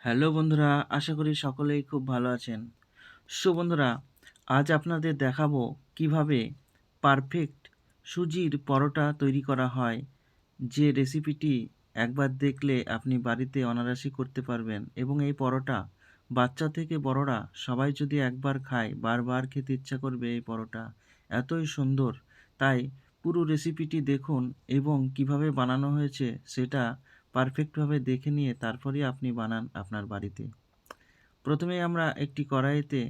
Hello বন্ধুরা, আশা করি সকলেই খুব ভালো আছেন। বন্ধুরা, আজ আপনাদের দেখাবো কিভাবে পারফেক্ট সুজির পরোটা তৈরি করা হয়। যে রেসিপিটি একবার দেখলে আপনি বাড়িতে অনায়াসেই করতে পারবেন এবং এই পরোটা বাচ্চা থেকে বড়রা সবাই যদি একবার খায়, বারবার খেতে ইচ্ছা করবে এই পরোটা। এতই সুন্দর। তাই পুরো রেসিপিটি দেখুন এবং কিভাবে বানানো হয়েছে সেটা পারফেক্টভাবে দেখে নিয়ে তারপরেই আপনি বানান আপনার বাড়িতে। প্রথমেই আমরা একটি কড়াইতে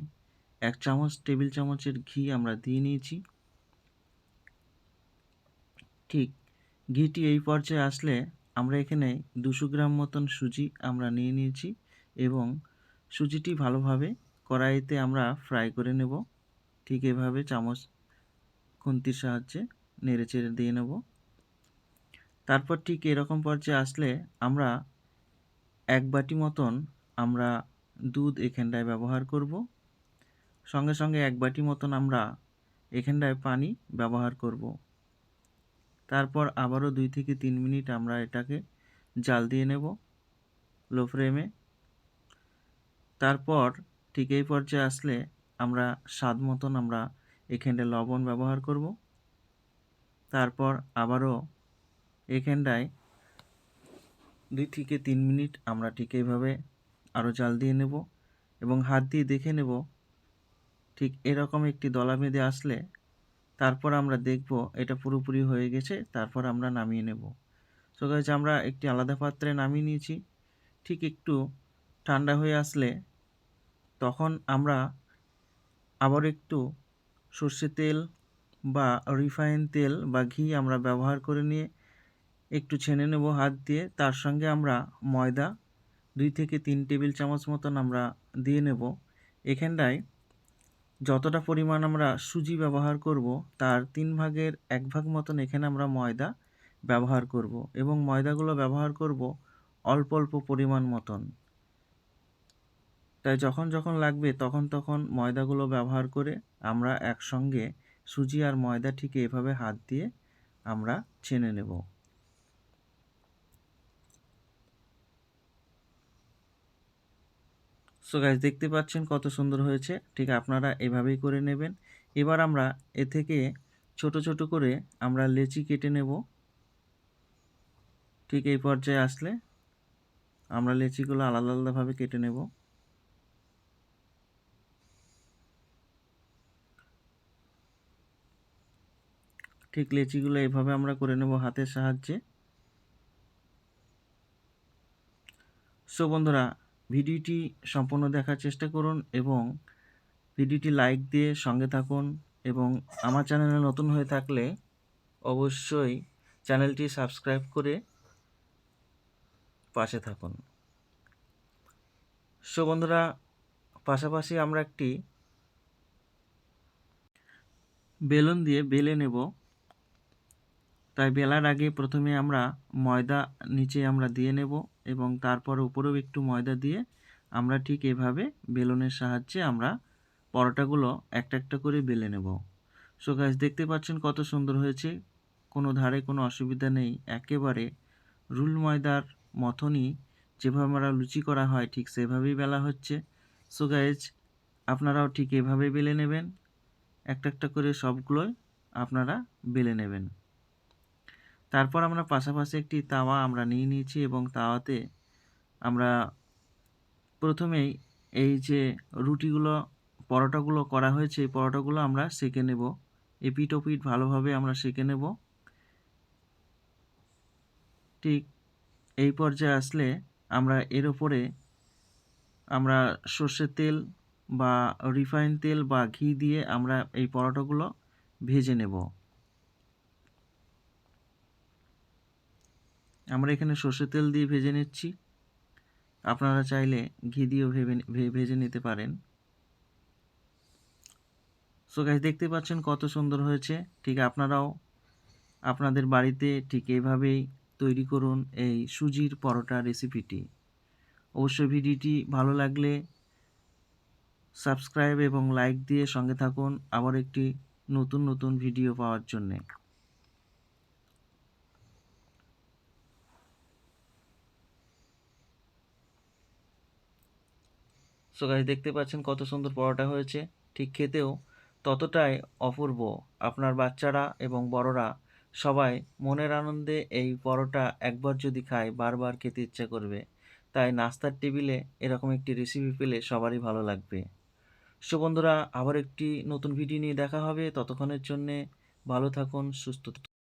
১ চামচ টেবিল চামচের ঘি আমরা দিয়ে নিয়েছি। ঠিক ঘিটি এই পর্যায়ে আসলে আমরা এখানে ২০০ গ্রাম মতন সুজি আমরা নিয়ে নিয়েছি এবং সুজিটি ভালোভাবে কড়াইতে আমরা ফ্রাই করে নেব। ঠিক এভাবে চামচ খুন্তির সাহায্যে নেড়েচেড়ে দিয়ে নেব। তারপর ঠিক এরকম পর্যায়ে আসলে আমরা ১ বাটি মতন আমরা দুধ এখানটায় ব্যবহার করব। সঙ্গে, সঙ্গে ১ বাটি মতন আমরা এখানটায় পানি ব্যবহার করব। তারপর আবারও ২ থেকে ৩ মিনিট আমরা এটাকে জাল দিয়ে নেব লো ফ্লেমে। তারপর ঠিক এই পর্যায়ে আসলে আমরা স্বাদ মতন আমরা এখানটায় লবণ ব্যবহার করব। তারপর আবারও এখানটায় ২ থেকে ৩ মিনিট আমরা ঠিক এইভাবে আরও জাল দিয়ে নেব এবং হাত দিয়ে দেখে নেব ঠিক এরকম একটি দলা বেঁধে আসলে তারপর আমরা দেখব এটা পুরোপুরি হয়ে গেছে, তারপর আমরা নামিয়ে নেব। সো গাইস, আমরা একটি আলাদা পাত্রে নামিয়ে নিয়েছি। ঠিক একটু ঠান্ডা হয়ে আসলে তখন আমরা আবার একটু সর্ষের তেল বা রিফাইন তেল বা ঘি আমরা ব্যবহার করে নিয়ে একটু ছেনে নেব হাত দিয়ে। তার সঙ্গে আমরা ময়দা ২ থেকে ৩ টেবিল চামচ মতন আমরা দিয়ে নেব। এখানটায় যতটা পরিমাণ আমরা সুজি ব্যবহার করব তার ৩ ভাগের ১ ভাগ মতন এখানে আমরা ময়দা ব্যবহার করব এবং ময়দাগুলো ব্যবহার করব অল্প, অল্প পরিমাণ মতন। তাই যখন, যখন লাগবে তখন, তখন ময়দাগুলো ব্যবহার করে আমরা একসঙ্গে সুজি আর ময়দা ঠিক এভাবে হাত দিয়ে আমরা ছেনে নেব। সো গাইস, দেখতে পাচ্ছেন কত সুন্দর হয়েছে। ঠিক আপনারা এভাবেই করে নেবেন। এবার আমরা এ থেকে ছোট, ছোট করে আমরা লেচি কেটে নেব। ঠিক এই পর্যায়ে আসলে আমরা লেচিগুলো আলাদা, আলাদাভাবে কেটে নেব। ঠিক লেচিগুলো এভাবে আমরা করে নেব হাতের সাহায্যে। সো বন্ধুরা, ভিডিওটি সম্পূর্ণ দেখার চেষ্টা করুন এবং ভিডিওটি লাইক দিয়ে সঙ্গে থাকুন এবং আমার চ্যানেলে নতুন হয়ে থাকলে অবশ্যই চ্যানেলটি সাবস্ক্রাইব করে পাশে থাকুন। সো বন্ধুরা, পাশাপাশি আমরা একটি বেলুন দিয়ে বেলে নেব। তাই বেলার আগে প্রথমে আমরা ময়দা নিচে আমরা দিয়ে নেব এবং তারপর উপরেও একটু ময়দা দিয়ে আমরা ঠিক এভাবে বেলুনের সাহায্যে আমরা পরোটাগুলো একটা, একটা করে বেলে নেব। সো গাইস, দেখতে পাচ্ছেন কত সুন্দর হয়েছে। কোনো ধারে কোনো অসুবিধা নেই। একেবারে রুল ময়দার মতনই যেভাবে আমরা লুচি করা হয় ঠিক সেভাবেই বেলা হচ্ছে। সো গাইস, আপনারাও ঠিক এভাবে বেলে নেবেন। একটা, একটা করে সবগুলোই আপনারা বেলে নেবেন। তারপর আমরা পাশাপাশি একটি তাওয়া আমরা নিয়ে নিয়েছি এবং তাওয়াতে আমরা প্রথমেই এই যে রুটিগুলো পরোটাগুলো করা হয়েছে এই পরোটাগুলো আমরা সেঁকে নেব। এপিঠ ওপিঠ ভালোভাবে আমরা সেঁকে নেব। ঠিক এই পর্যায়ে আসলে আমরা এর ওপরে আমরা সর্ষের তেল বা রিফাইন তেল বা ঘি দিয়ে আমরা এই পরোটাগুলো ভেজে নেব। আমরা এখানে সর্ষের তেল দিয়ে ভেজে নিচ্ছি। আপনারা চাইলে ঘি দিয়েও ভেজে নিতে পারেন। সো গাইস, দেখতে পাচ্ছেন কত সুন্দর হয়েছে। ঠিক আপনারাও আপনাদের বাড়িতে ঠিক এভাবেই তৈরি করুন এই সুজির পরোটা রেসিপিটি। অবশ্যই ভিডিওটি ভালো লাগলে সাবস্ক্রাইব এবং লাইক দিয়ে সঙ্গে থাকুন আবার একটি নতুন, নতুন ভিডিও পাওয়ার জন্যে। সো গাইস দেখতে পাচ্ছেন কত সুন্দর পরোটা হয়েছে, ঠিক খেতেও ততটাই অপূর্ব। আপনার বাচ্চারা এবং বড়রা সবাই মনের আনন্দে এই পরোটা একবার যদি খায় বারবার খেতে ইচ্ছা করবে। তাই নাস্তার টেবিলে এরকম একটি রেসিপি পেলে সবারই ভালো লাগবে। সো বন্ধুরা, আবার একটি নতুন ভিডিও নিয়ে দেখা হবে। ততক্ষণের জন্যে ভালো থাকুন, সুস্থ থাকুন।